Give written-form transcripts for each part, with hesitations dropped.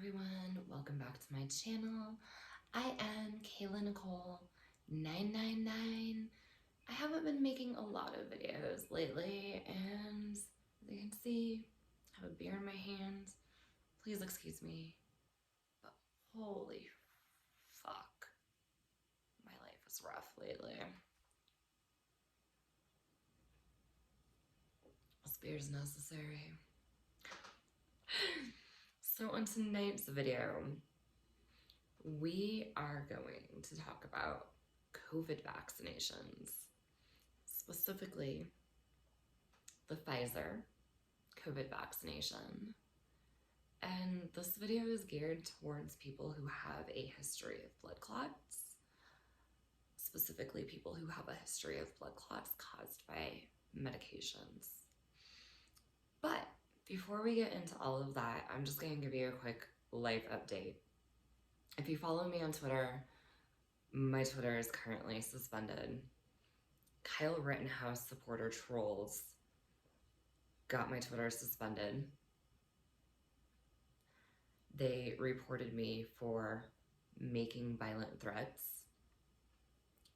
everyone, welcome back to my channel. I am Kayla Nicole 999. I haven't been making a lot of videos lately, and as you can see, I have a beer in my hand. Please excuse me, but holy fuck, my life is rough lately. This beer is necessary. So on tonight's video, we are going to talk about COVID vaccinations, specifically the Pfizer COVID vaccination. And this video is geared towards people who have a history of blood clots, specifically people who have a history of blood clots caused by medications. But before we get into all of that, I'm just going to give you a quick life update. If you follow me on Twitter, my Twitter is currently suspended. Kyle Rittenhouse supporter trolls got my Twitter suspended. They reported me for making violent threats,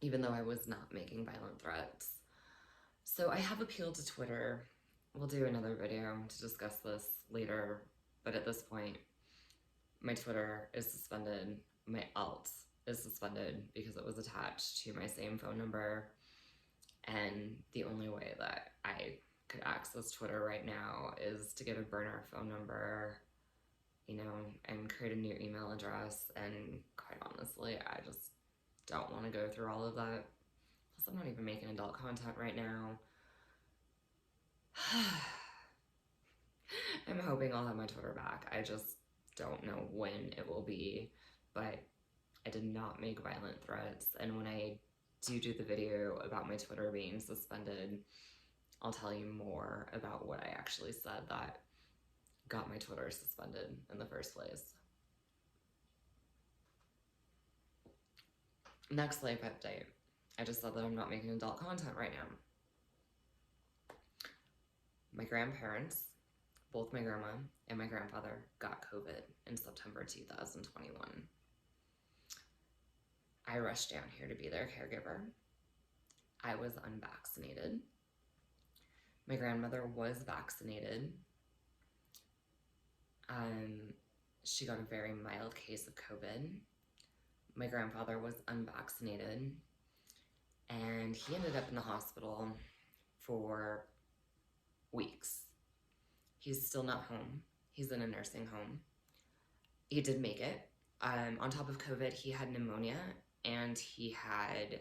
even though I was not making violent threats. So I have appealed to Twitter. We'll do another video to discuss this later, but at this point, my Twitter is suspended. My alt is suspended because it was attached to my same phone number, and the only way that I could access Twitter right now is to get a burner phone number, and create a new email address, and quite honestly, I just don't want to go through all of that. Plus, I'm not even making adult content right now. I'm hoping I'll have my Twitter back. I just don't know when it will be, but I did not make violent threats, and when I do the video about my Twitter being suspended, I'll tell you more about what I actually said that got my Twitter suspended in the first place. Next life update. I just said that I'm not making adult content right now. My grandparents, both my grandma and my grandfather, got COVID in September 2021. I rushed down here to be their caregiver. I was unvaccinated. My grandmother was vaccinated. She got a very mild case of COVID. My grandfather was unvaccinated, and he ended up in the hospital for weeks. He's still not home. He's in a nursing home. He did make it. On top of COVID, he had pneumonia, and he had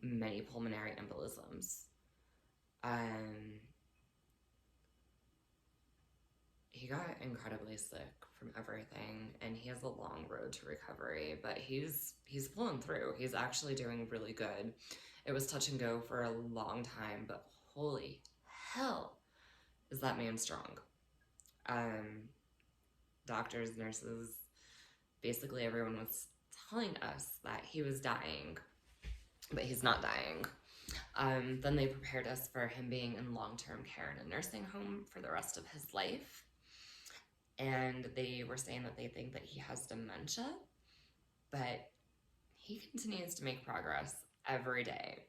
many pulmonary embolisms. He got incredibly sick from everything, and he has a long road to recovery, but he's pulling through. He's actually doing really good. It was touch and go for a long time, but holy hell is that man strong. Doctors, nurses, basically everyone was telling us that he was dying, but he's not dying. Then they prepared us for him being in long-term care in a nursing home for the rest of his life. And they were saying that they think that he has dementia, but he continues to make progress every day.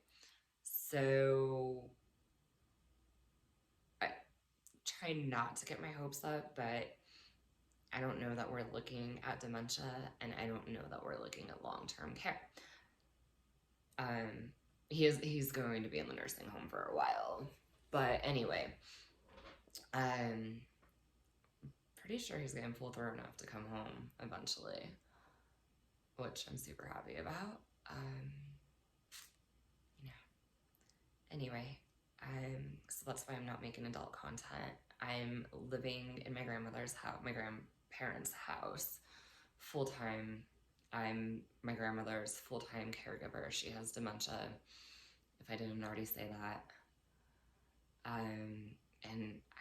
So I try not to get my hopes up, but I don't know that we're looking at dementia, and I don't know that we're looking at long-term care. He's going to be in the nursing home for a while, but anyway, pretty sure he's gonna pull through enough to come home eventually, which I'm super happy about. Anyway, so that's why I'm not making adult content. I'm living in my grandmother's house, my grandparents' house, full-time. I'm my grandmother's full-time caregiver. She has dementia, if I didn't already say that. And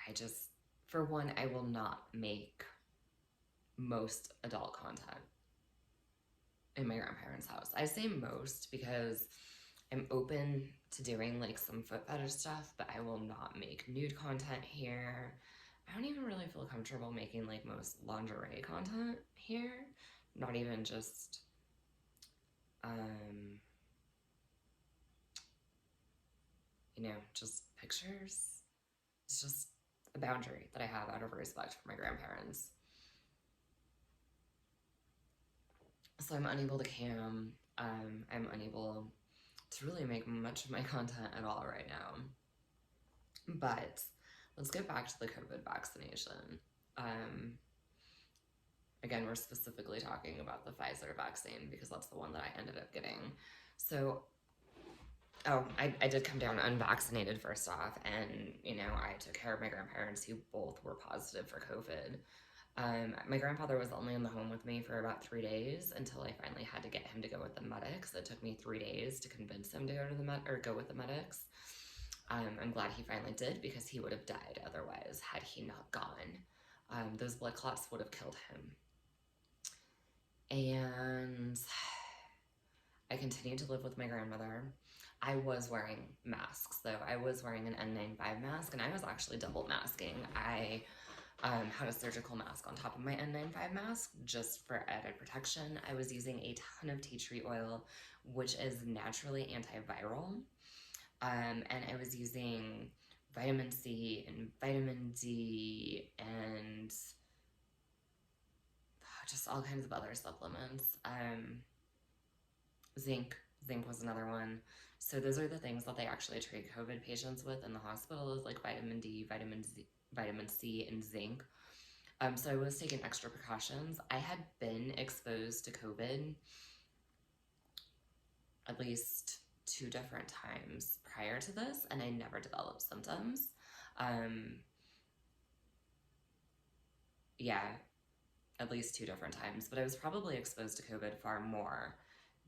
I just, for one, I will not make most adult content in my grandparents' house. I say most because I'm open to doing like some foot fetish stuff, but I will not make nude content here. I don't even really feel comfortable making like most lingerie content here. Not even just um, just pictures. It's just a boundary that I have out of respect for my grandparents. So I'm unable to cam. I'm unable to really make much of my content at all right now. But let's get back to the COVID vaccination. Um, Again, we're specifically talking about the Pfizer vaccine because that's the one that I ended up getting. So, I did come down unvaccinated first off, and I took care of my grandparents who both were positive for COVID. My grandfather was only in the home with me for about 3 days until I finally had to get him to go with the medics. It took me 3 days to convince him to go to go with the medics. I'm glad he finally did because he would have died otherwise had he not gone. Those blood clots would have killed him. And I continued to live with my grandmother. I was wearing masks though. I was wearing an N95 mask, and I was actually double masking. I had a surgical mask on top of my N95 mask just for added protection. I was using a ton of tea tree oil, which is naturally antiviral. And I was using vitamin C and vitamin D and just all kinds of other supplements. Zinc. Zinc was another one. So those are the things that they actually treat COVID patients with in the hospital, is like vitamin D, vitamin C, and zinc. So I was taking extra precautions. I had been exposed to COVID at least 2 different times prior to this, and I never developed symptoms. Yeah, at least 2 different times, but I was probably exposed to COVID far more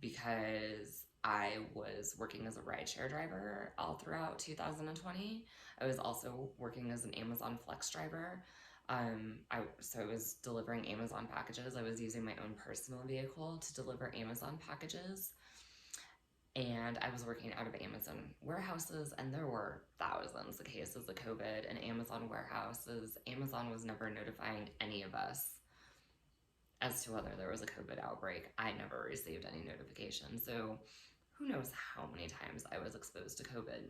because I was working as a rideshare driver all throughout 2020. I was also working as an Amazon Flex driver. So I was delivering Amazon packages. I was using my own personal vehicle to deliver Amazon packages. And I was working out of Amazon warehouses, and there were thousands of cases of COVID in Amazon warehouses. Amazon was never notifying any of us as to whether there was a COVID outbreak. I never received any notification. So who knows how many times I was exposed to COVID.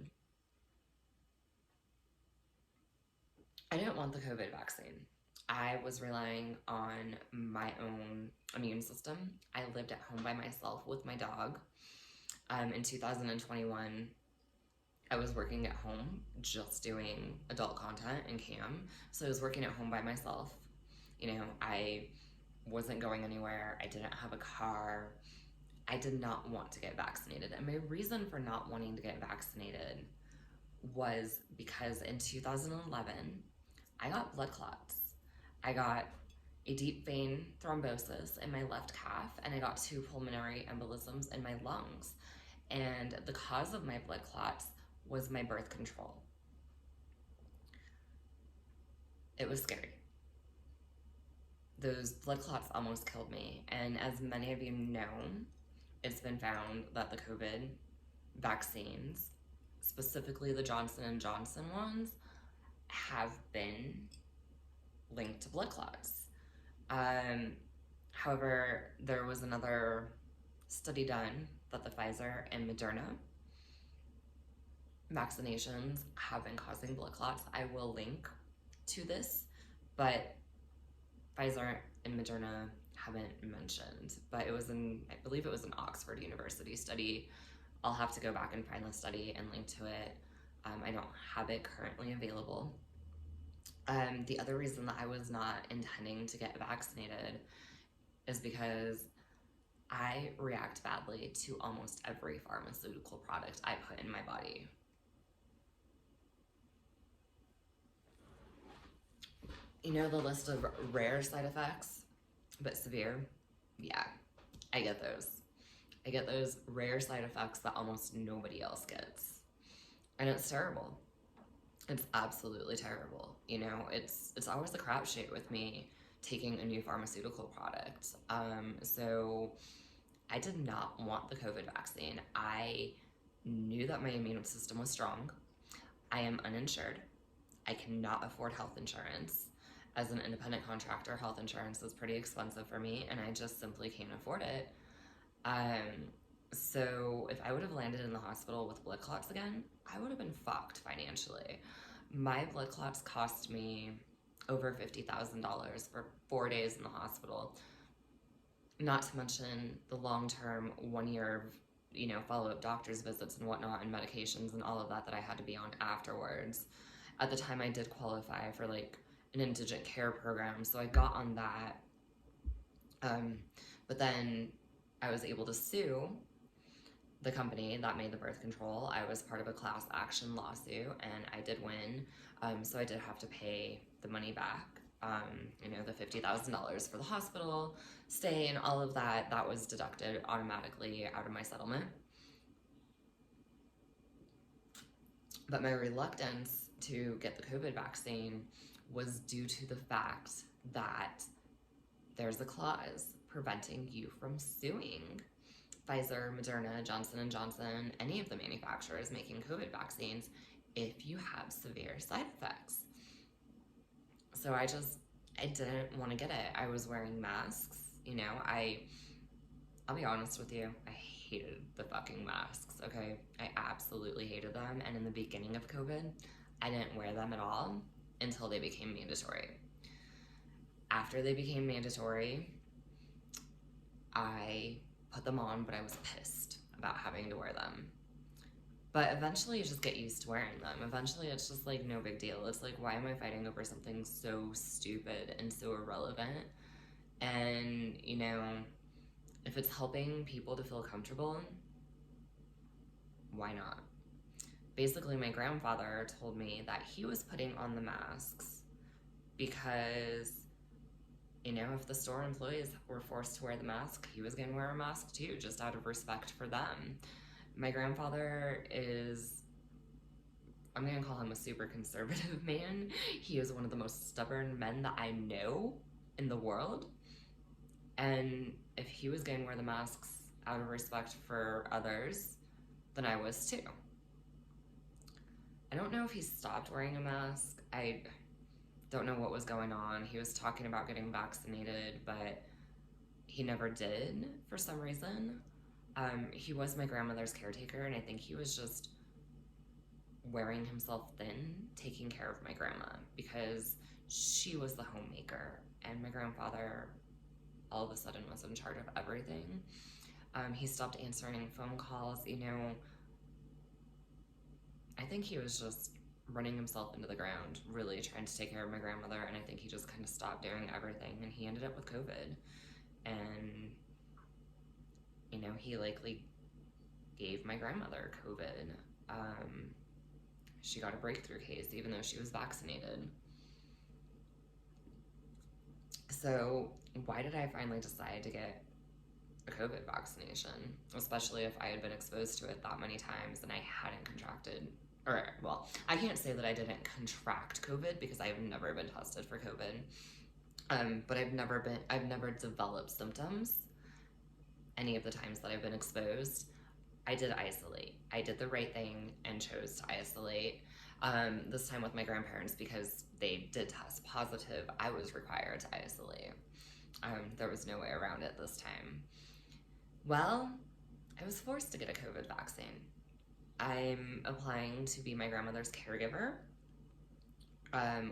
I didn't want the COVID vaccine. I was relying on my own immune system. I lived at home by myself with my dog. In 2021, I was working at home just doing adult content and cam. So I was working at home by myself. I wasn't going anywhere. I didn't have a car. I did not want to get vaccinated. And my reason for not wanting to get vaccinated was because in 2011, I got blood clots. I got a deep vein thrombosis in my left calf, and I got 2 pulmonary embolisms in my lungs. And the cause of my blood clots was my birth control. It was scary. Those blood clots almost killed me. And as many of you know, it's been found that the COVID vaccines, specifically the Johnson & Johnson ones, have been linked to blood clots. However, there was another study done that the Pfizer and Moderna vaccinations have been causing blood clots. I will link to this, but Pfizer and Moderna haven't mentioned. But it was I believe it was an Oxford University study. I'll have to go back and find the study and link to it. I don't have it currently available. The other reason that I was not intending to get vaccinated is because I react badly to almost every pharmaceutical product I put in my body. The list of rare side effects, but severe? Yeah, I get those. I get those rare side effects that almost nobody else gets. And it's terrible. It's absolutely terrible. It's always a crapshoot with me taking a new pharmaceutical product. So I did not want the COVID vaccine. I knew that my immune system was strong. I am uninsured. I cannot afford health insurance. As an independent contractor, health insurance is pretty expensive for me, and I just simply can't afford it. So if I would have landed in the hospital with blood clots again, I would have been fucked financially. My blood clots cost me over $50,000 for 4 days in the hospital, not to mention the long-term 1 year, follow-up doctor's visits and whatnot and medications and all of that I had to be on afterwards. At the time, I did qualify for like an indigent care program, so I got on that. But then I was able to sue the company that made the birth control. I was part of a class action lawsuit, and I did win. So I did have to pay the money back. The $50,000 for the hospital stay and all of that, that was deducted automatically out of my settlement. But my reluctance to get the COVID vaccine was due to the fact that there's a clause preventing you from suing Pfizer, Moderna, Johnson & Johnson, any of the manufacturers making COVID vaccines if you have severe side effects. So I didn't want to get it. I was wearing masks. I'll be honest with you, I hated the fucking masks, okay? I absolutely hated them. And in the beginning of COVID, I didn't wear them at all until they became mandatory. After they became mandatory, I put them on, but I was pissed about having to wear them. But eventually you just get used to wearing them. Eventually it's just like no big deal. It's like, why am I fighting over something so stupid and so irrelevant? And, if it's helping people to feel comfortable, why not? Basically, my grandfather told me that he was putting on the masks because, if the store employees were forced to wear the mask, he was going to wear a mask too, just out of respect for them. My grandfather is, I'm going to call him a super conservative man. He is one of the most stubborn men that I know in the world. And if he was going to wear the masks out of respect for others, then I was too. I don't know if he stopped wearing a mask. I don't know what was going on. He was talking about getting vaccinated, but he never did for some reason. He was my grandmother's caretaker, and I think he was just wearing himself thin, taking care of my grandma, because she was the homemaker, and my grandfather all of a sudden was in charge of everything. He stopped answering phone calls. I think he was just running himself into the ground, really trying to take care of my grandmother, and I think he just kind of stopped doing everything, and he ended up with COVID. And he likely gave my grandmother COVID. She got a breakthrough case even though she was vaccinated. So why did I finally decide to get a COVID vaccination, especially if I had been exposed to it that many times and I hadn't contracted, I can't say that I didn't contract COVID because I've never been tested for COVID, but I've never developed symptoms any of the times that I've been exposed. I did isolate. I did the right thing and chose to isolate. This time with my grandparents, because they did test positive, I was required to isolate. There was no way around it this time. Well, I was forced to get a COVID vaccine. I'm applying to be my grandmother's caregiver,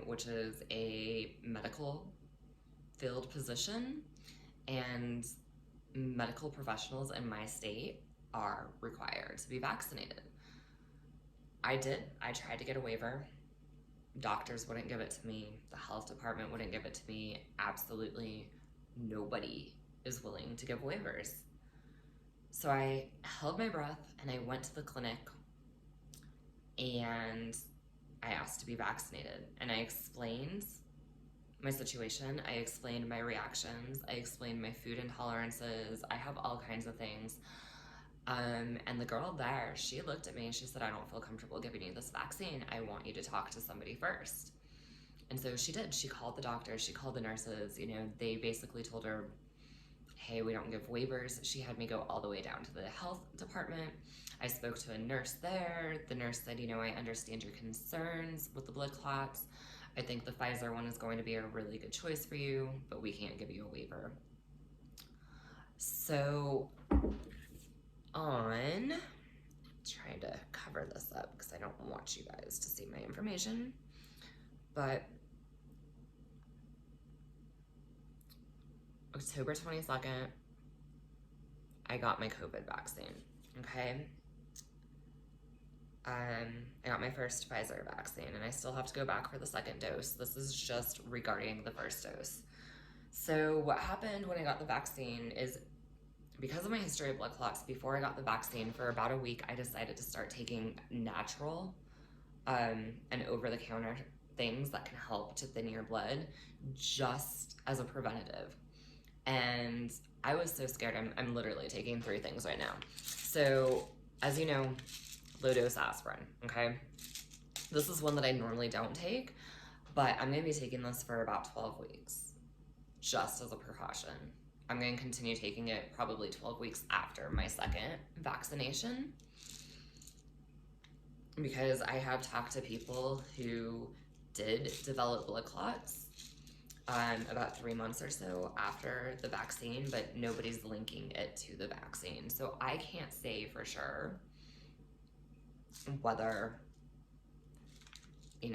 which is a medical field position, and medical professionals in my state are required to be vaccinated. I did. I tried to get a waiver. Doctors wouldn't give it to me. The health department wouldn't give it to me. Absolutely nobody is willing to give waivers. So I held my breath and I went to the clinic and I asked to be vaccinated. And I explained my situation. I explained my reactions. I explained my food intolerances. I have all kinds of things. And the girl there, she looked at me and she said, I don't feel comfortable giving you this vaccine. I want you to talk to somebody first. And so she did. She called the doctors, she called the nurses. They basically told her hey, we don't give waivers. She had me go all the way down to the health department. I spoke to a nurse there. The nurse said, I understand your concerns with the blood clots. I think the Pfizer one is going to be a really good choice for you, but we can't give you a waiver. So on, trying to cover this up because I don't want you guys to see my information, but October 22nd, I got my COVID vaccine, okay? I got my first Pfizer vaccine, and I still have to go back for the second dose. This is just regarding the first dose. So what happened when I got the vaccine is, because of my history of blood clots, before I got the vaccine, for about a week, I decided to start taking natural and over-the-counter things that can help to thin your blood, just as a preventative. And I was so scared. I'm literally taking 3 things right now. So, as you know, low-dose aspirin, okay? This is one that I normally don't take, but I'm going to be taking this for about 12 weeks, just as a precaution. I'm going to continue taking it probably 12 weeks after my second vaccination, because I have talked to people who did develop blood clots about 3 months or so after the vaccine, but nobody's linking it to the vaccine. So I can't say for sure whether the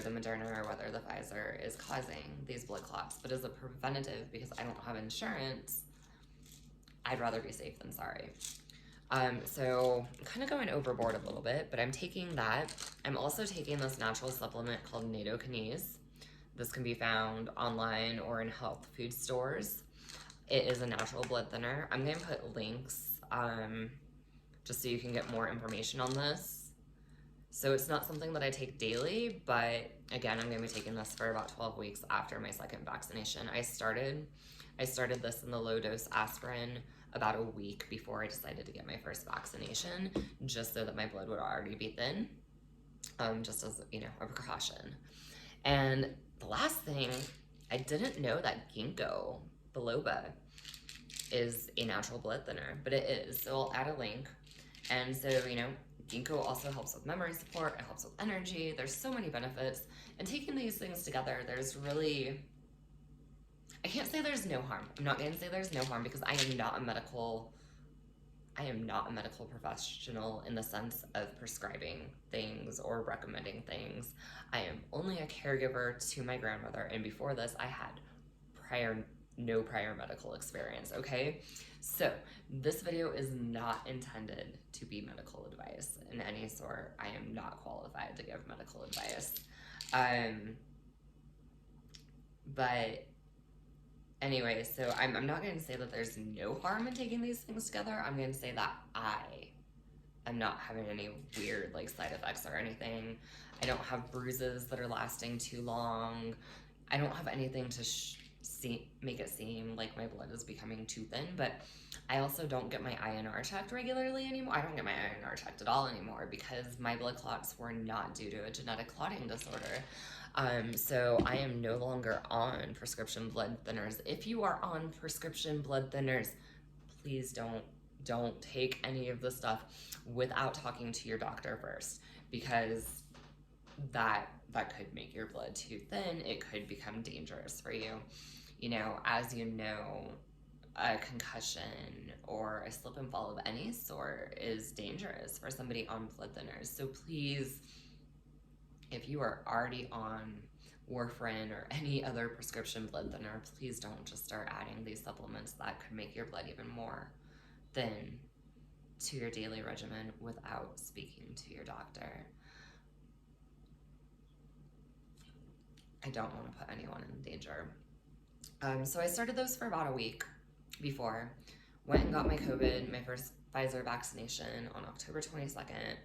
Moderna or whether the Pfizer is causing these blood clots. But as a preventative, because I don't have insurance, I'd rather be safe than sorry. So I'm kind of going overboard a little bit, but I'm taking that. I'm also taking this natural supplement called nattokinase. This can be found online or in health food stores. It is a natural blood thinner. I'm going to put links just so you can get more information on this. So it's not something that I take daily, but again, I'm going to be taking this for about 12 weeks after my second vaccination. I started this in the low-dose aspirin about a week before I decided to get my first vaccination, just so that my blood would already be thin, just as, a precaution. And the last thing, I didn't know that ginkgo biloba is a natural blood thinner, but it is. So I'll add a link. And so, ginkgo also helps with memory support, it helps with energy. There's so many benefits. And taking these things together, I can't say there's no harm. I'm not going to say there's no harm, because I am not a medical professional in the sense of prescribing things or recommending things. I am only a caregiver to my grandmother, and before this, I had no prior medical experience, okay? So this video is not intended to be medical advice in any sort. I am not qualified to give medical advice. But anyway, so I'm not going to say that there's no harm in taking these things together. I'm going to say that I am not having any weird side effects or anything. I don't have bruises that are lasting too long. I don't have anything to make it seem like my blood is becoming too thin, but I also don't get my INR checked regularly anymore. I don't get my INR checked at all anymore, because my blood clots were not due to a genetic clotting disorder. So I am no longer on prescription blood thinners. If you are on prescription blood thinners, please don't take any of the stuff without talking to your doctor first, because that could make your blood too thin. It could become dangerous for you. As you know, a concussion or a slip and fall of any sort is dangerous for somebody on blood thinners. So please, if you are already on warfarin or any other prescription blood thinner, please don't just start adding these supplements that could make your blood even more thin to your daily regimen without speaking to your doctor. I don't want to put anyone in danger. So I started those for about a week before. Went and got my first Pfizer vaccination on October 22nd.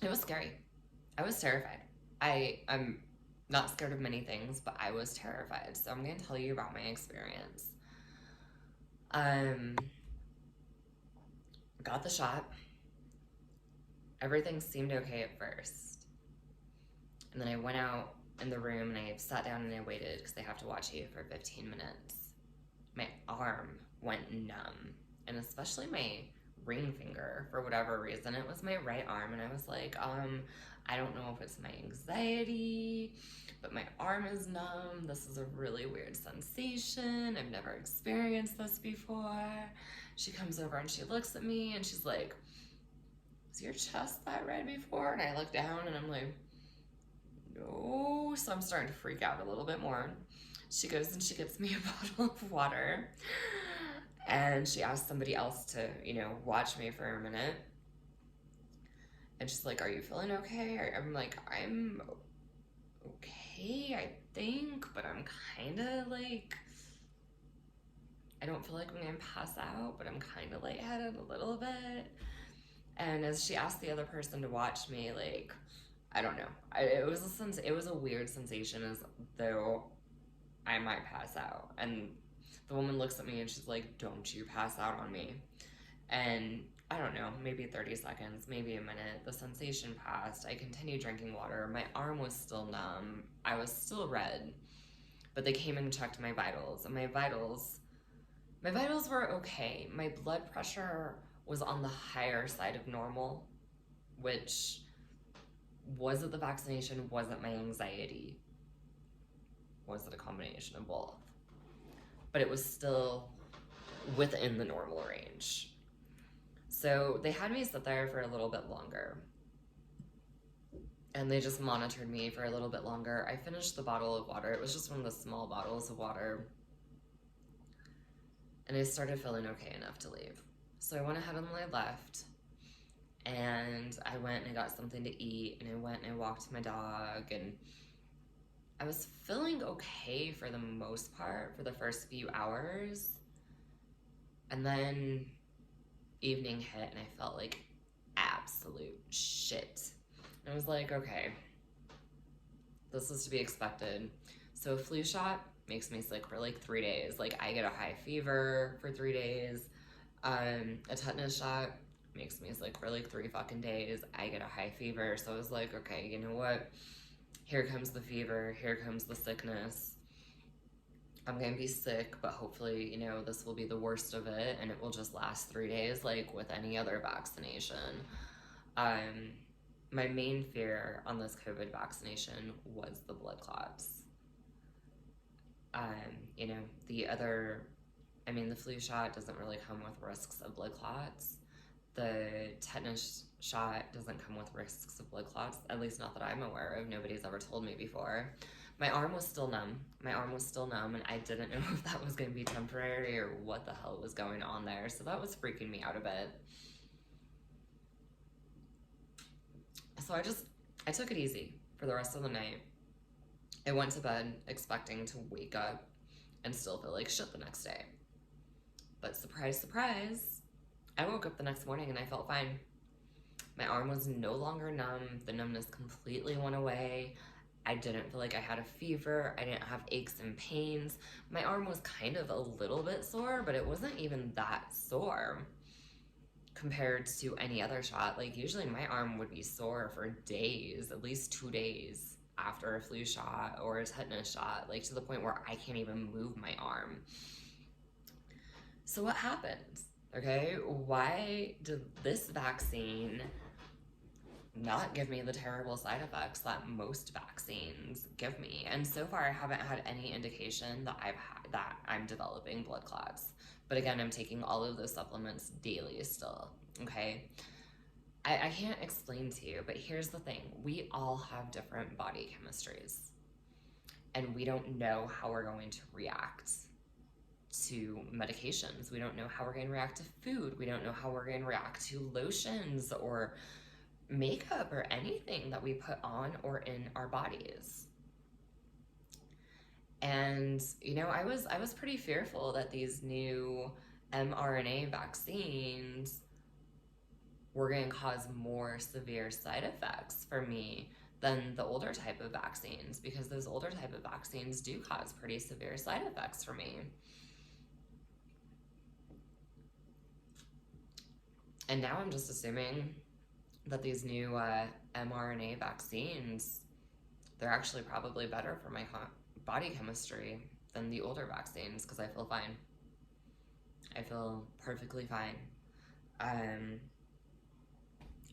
It was scary. I was terrified. I'm not scared of many things, but I was terrified. So I'm going to tell you about my experience. Got the shot. Everything seemed okay at first. And then I went out in the room and I sat down and I waited, because they have to watch you for 15 minutes. my arm went numb, and especially my ring finger. For whatever reason, it was my right arm, and I was like, I don't know if it's my anxiety, but my arm is numb. This is a really weird sensation. I've never experienced this before. She comes over and she looks at me and she's like, was your chest that red before? And I look down and I'm like, no. So I'm starting to freak out a little bit more. She goes and she gets me a bottle of water, and she asks somebody else to, watch me for a minute. And she's like, are you feeling okay? I'm like, I'm okay, I think, but I'm kind of like, I don't feel like I'm gonna pass out, but I'm kind of lightheaded a little bit. And as she asked the other person to watch me, like, I don't know, it was a weird sensation, as though I might pass out. And the woman looks at me and she's like, don't you pass out on me. And I don't know, maybe 30 seconds, maybe a minute, the sensation passed. I continued drinking water. My arm was still numb. I was still red. But they came and checked my vitals, and my vitals were okay. My blood pressure was on the higher side of normal, which was it the vaccination? Was it my anxiety? Was it a combination of both? But it was still within the normal range. So they had me sit there for a little bit longer, and they just monitored me for a little bit longer. I finished the bottle of water. It was just one of the small bottles of water, and I started feeling okay enough to leave. So I went ahead and I left, and I went and I got something to eat, and I went and I walked my dog, and I was feeling okay for the most part for the first few hours. And then evening hit and I felt like absolute shit. And I was like, okay, this is to be expected. So a flu shot makes me sick for like 3 days. Like, I get a high fever for 3 days. A tetanus shot makes me sick for like 3 fucking days. I get a high fever. So I was like, okay, you know what? Here comes the fever. Here comes the sickness. I'm gonna be sick, but hopefully, this will be the worst of it and it will just last 3 days like with any other vaccination. My main fear on this COVID vaccination was the blood clots. The flu shot doesn't really come with risks of blood clots. The tetanus shot doesn't come with risks of blood clots, at least not that I'm aware of. Nobody's ever told me before. My arm was still numb. And I didn't know if that was going to be temporary or what the hell was going on there. So that was freaking me out a bit. So I took it easy for the rest of the night. I went to bed expecting to wake up and still feel like shit the next day. But surprise, surprise, I woke up the next morning and I felt fine. My arm was no longer numb. The numbness completely went away. I didn't feel like I had a fever. I didn't have aches and pains. My arm was kind of a little bit sore, but it wasn't even that sore compared to any other shot. Like, usually my arm would be sore for days, at least 2 days after a flu shot or a tetanus shot, like to the point where I can't even move my arm. So what happened? Okay, why did this vaccine not give me the terrible side effects that most vaccines give me? And so far, I haven't had any indication that I'm developing blood clots. But again, I'm taking all of those supplements daily still. Okay, I can't explain to you, but here's the thing: we all have different body chemistries, and we don't know how we're going to react to medications. We don't know how we're going to react to food. We don't know how we're going to react to lotions or makeup or anything that we put on or in our bodies. And I was pretty fearful that these new mRNA vaccines were going to cause more severe side effects for me than the older type of vaccines, because those older type of vaccines do cause pretty severe side effects for me. And now I'm just assuming that these new mRNA vaccines, they're actually probably better for my body chemistry than the older vaccines, because I feel fine. I feel perfectly fine. I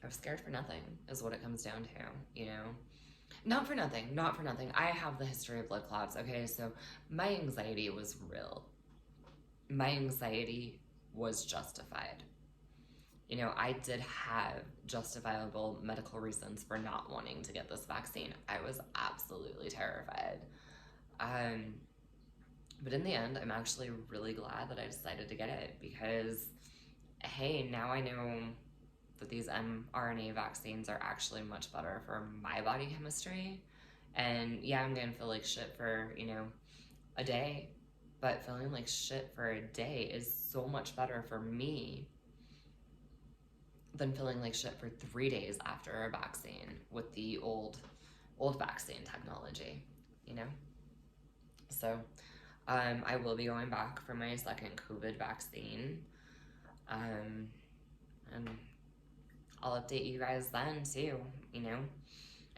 was scared for nothing, is what it comes down to, you know? Not for nothing, not for nothing. I have the history of blood clots, okay? So my anxiety was real. My anxiety was justified. You know, I did have justifiable medical reasons for not wanting to get this vaccine. I was absolutely terrified. Um, but in the end, I'm actually really glad that I decided to get it because, hey, now I know that these mRNA vaccines are actually much better for my body chemistry. And yeah, I'm gonna feel like shit for, you know, a day, but feeling like shit for a day is so much better for me than feeling like shit for 3 days after a vaccine with the old vaccine technology, you know? So I will be going back for my second COVID vaccine. And I'll update you guys then too, you know?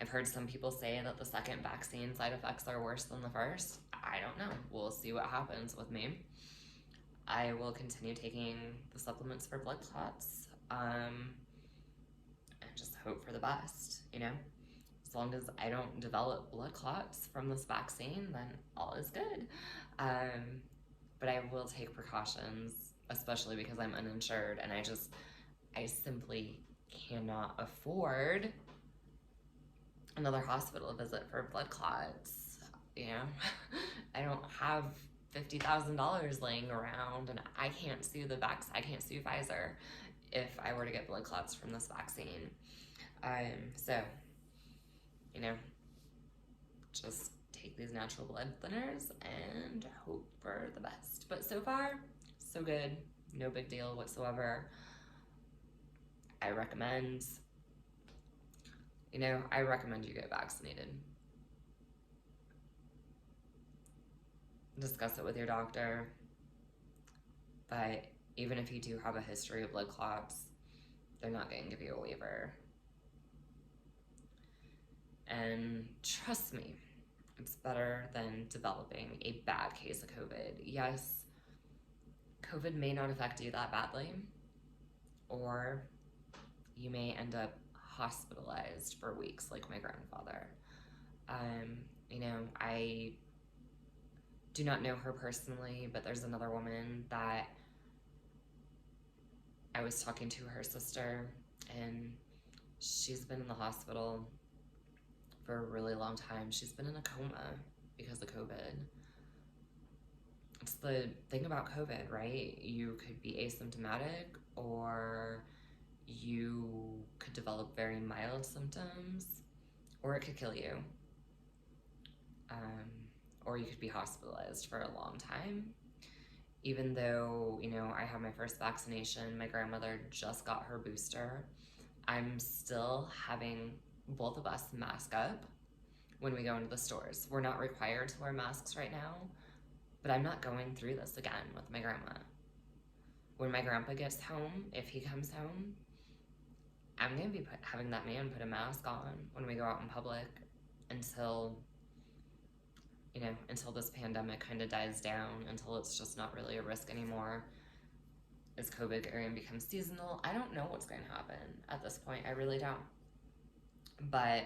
I've heard some people say that the second vaccine side effects are worse than the first. I don't know. We'll see what happens with me. I will continue taking the supplements for blood clots, and just hope for the best, you know? As long as I don't develop blood clots from this vaccine, then all is good. But I will take precautions, especially because I'm uninsured and I simply cannot afford another hospital visit for blood clots. You know, I don't have $50,000 laying around, and I can't sue I can't sue Pfizer if I were to get blood clots from this vaccine. So, you know, just take these natural blood thinners and hope for the best. But so far, so good. No big deal whatsoever. I recommend you get vaccinated. Discuss it with your doctor. But even if you do have a history of blood clots, they're not going to give you a waiver. And trust me, it's better than developing a bad case of COVID. Yes, COVID may not affect you that badly, or you may end up hospitalized for weeks like my grandfather. You know, I do not know her personally, but there's another woman that I was talking to, her sister, and she's been in the hospital for a really long time. She's been in a coma because of COVID. It's the thing about COVID, right? You could be asymptomatic, or you could develop very mild symptoms, or it could kill you. Or you could be hospitalized for a long time. Even though, you know, I had my first vaccination, my grandmother just got her booster, I'm still having both of us mask up when we go into the stores. We're not required to wear masks right now, but I'm not going through this again with my grandma. When my grandpa gets home, if he comes home, I'm going to be having that man put a mask on when we go out in public until this pandemic kind of dies down, until it's just not really a risk anymore. Is COVID going to become seasonal? I don't know what's going to happen at this point. I really don't. But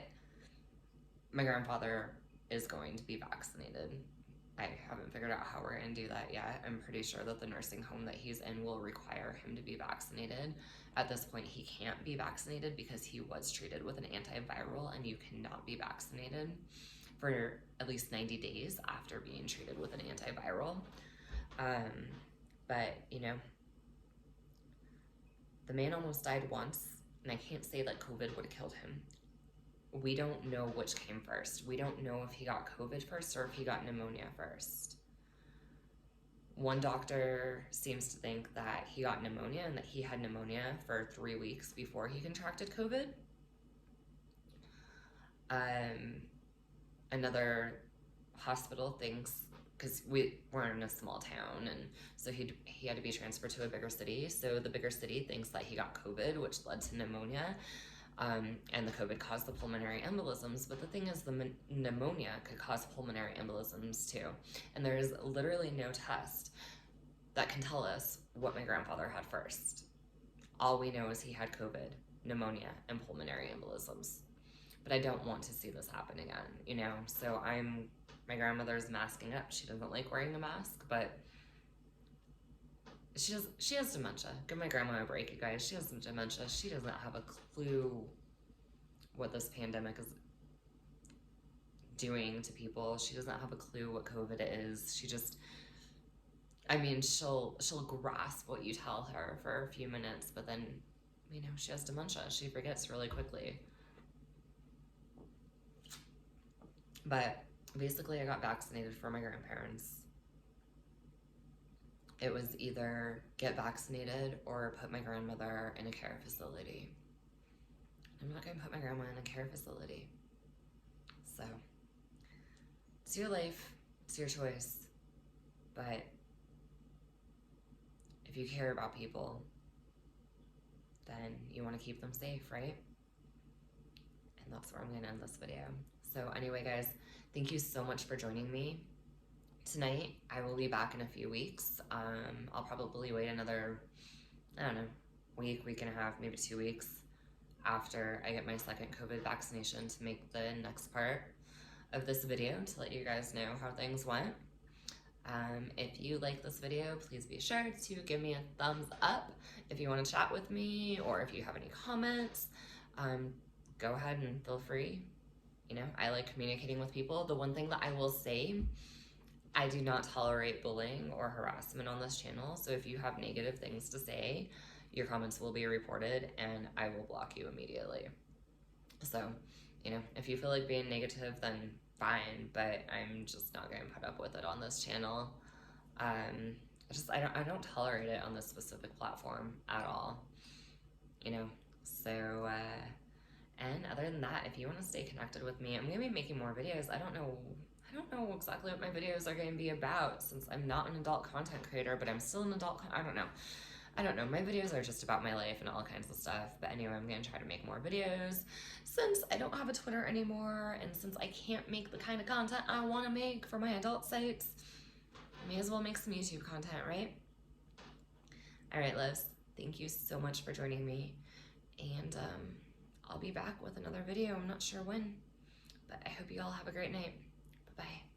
my grandfather is going to be vaccinated. I haven't figured out how we're going to do that yet. I'm pretty sure that the nursing home that he's in will require him to be vaccinated. At this point, he can't be vaccinated because he was treated with an antiviral, and you cannot be vaccinated for at least 90 days after being treated with an antiviral. But, you know, the man almost died once, and I can't say that COVID would have killed him. We don't know which came first. We don't know if he got COVID first or if he got pneumonia first. One doctor seems to think that he got pneumonia and that he had pneumonia for 3 weeks before he contracted COVID. Another hospital thinks, because we're in a small town, and so he had to be transferred to a bigger city. So the bigger city thinks that he got COVID, which led to pneumonia. And the COVID caused the pulmonary embolisms, but the thing is, the pneumonia could cause pulmonary embolisms too, and there is literally no test. that can tell us what my grandfather had first. All we know is he had COVID, pneumonia, and pulmonary embolisms. But I don't want to see this happen again, you know? So my grandmother's masking up. She doesn't like wearing a mask, but she has dementia. Give my grandma a break, you guys. She has some dementia. She doesn't have a clue what this pandemic is doing to people. She doesn't have a clue what COVID is. She just, I mean, she'll grasp what you tell her for a few minutes, but then, you know, she has dementia. She forgets really quickly. But basically, I got vaccinated for my grandparents. It was either get vaccinated or put my grandmother in a care facility. I'm not going to put my grandma in a care facility. So, it's your life, it's your choice. But if you care about people, then you want to keep them safe, right? And that's where I'm going to end this video. So anyway, guys, thank you so much for joining me tonight. I will be back in a few weeks. I'll probably wait another, I don't know, week and a half, maybe 2 weeks after I get my second COVID vaccination to make the next part of this video to let you guys know how things went. If you like this video, please be sure to give me a thumbs up. If you want to chat with me or if you have any comments, go ahead and feel free. You know, I like communicating with people. The one thing that I will say, I do not tolerate bullying or harassment on this channel. So if you have negative things to say, your comments will be reported and I will block you immediately. So, you know, if you feel like being negative, then fine, but I'm just not going to put up with it on this channel. I don't tolerate it on this specific platform at all, you know. So, and other than that, if you want to stay connected with me, I'm going to be making more videos. I don't know exactly what my videos are going to be about since I'm not an adult content creator, but I'm still an adult. I don't know. My videos are just about my life and all kinds of stuff. But anyway, I'm going to try to make more videos since I don't have a Twitter anymore. And since I can't make the kind of content I want to make for my adult sites, I may as well make some YouTube content, right? All right, loves. Thank you so much for joining me. And I'll be back with another video. I'm not sure when, but I hope you all have a great night. Bye-bye.